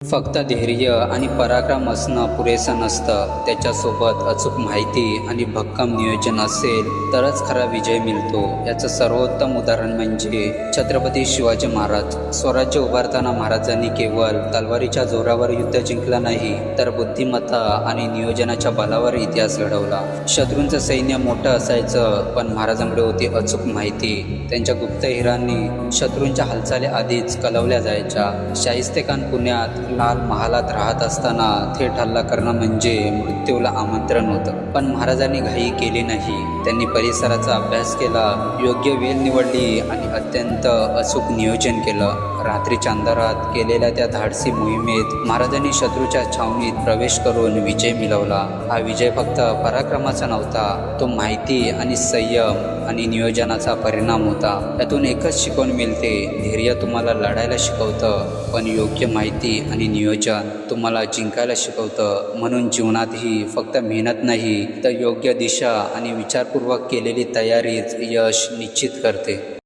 फक्त धैर्य आणि पराक्रम असणं पुरेसं नसतं, त्याच्यासोबत अचूक माहिती आणि भक्कम नियोजन असेल तरच खरा विजय मिळतो. याचं सर्वोत्तम उदाहरण म्हणजे छत्रपती शिवाजी महाराज. स्वराज्य उभारताना महाराजांनी केवळ तलवारीच्या जोरावर युद्ध जिंकलं नाही, तर बुद्धिमत्ता आणि नियोजनाच्या बलावर इतिहास घडवला. शत्रूंचं सैन्य मोठं असायचं, पण महाराजांकडे होती अचूक माहिती. त्यांच्या गुप्तहेरांनी शत्रूंच्या हालचाली आधीच कळवल्या जायच्या. शाहिस्तेखान पुण्यात लाल महालात राहत असताना थेट हल्ला करणं म्हणजे मृत्यूला आमंत्रण होतं. पण महाराजांनी घाई केली नाही. त्यांनी परिसराचा अभ्यास केला, योग्य वेळ निवडली आणि अत्यंत अचूक नियोजन केलं. रात्रीच्या अंधारात केलेल्या त्या धाडसी मोहिमेत महाराजांनी शत्रूच्या छावणीत प्रवेश करून विजय मिळवला. हा विजय फक्त पराक्रमाचा नव्हता, तो माहिती आणि संयम आणि नियोजनाचा परिणाम होता. यातून एकच शिकवण मिळते: धैर्य तुम्हाला लढायला शिकवतं, पण योग्य माहिती आणि नियोजन तुम्हाला जिंकायला शिकवतं. म्हणून जीवनातही फक्त मेहनत नाही, तर योग्य दिशा आणि विचारपूर्वक केलेली तयारीच यश निश्चित करते.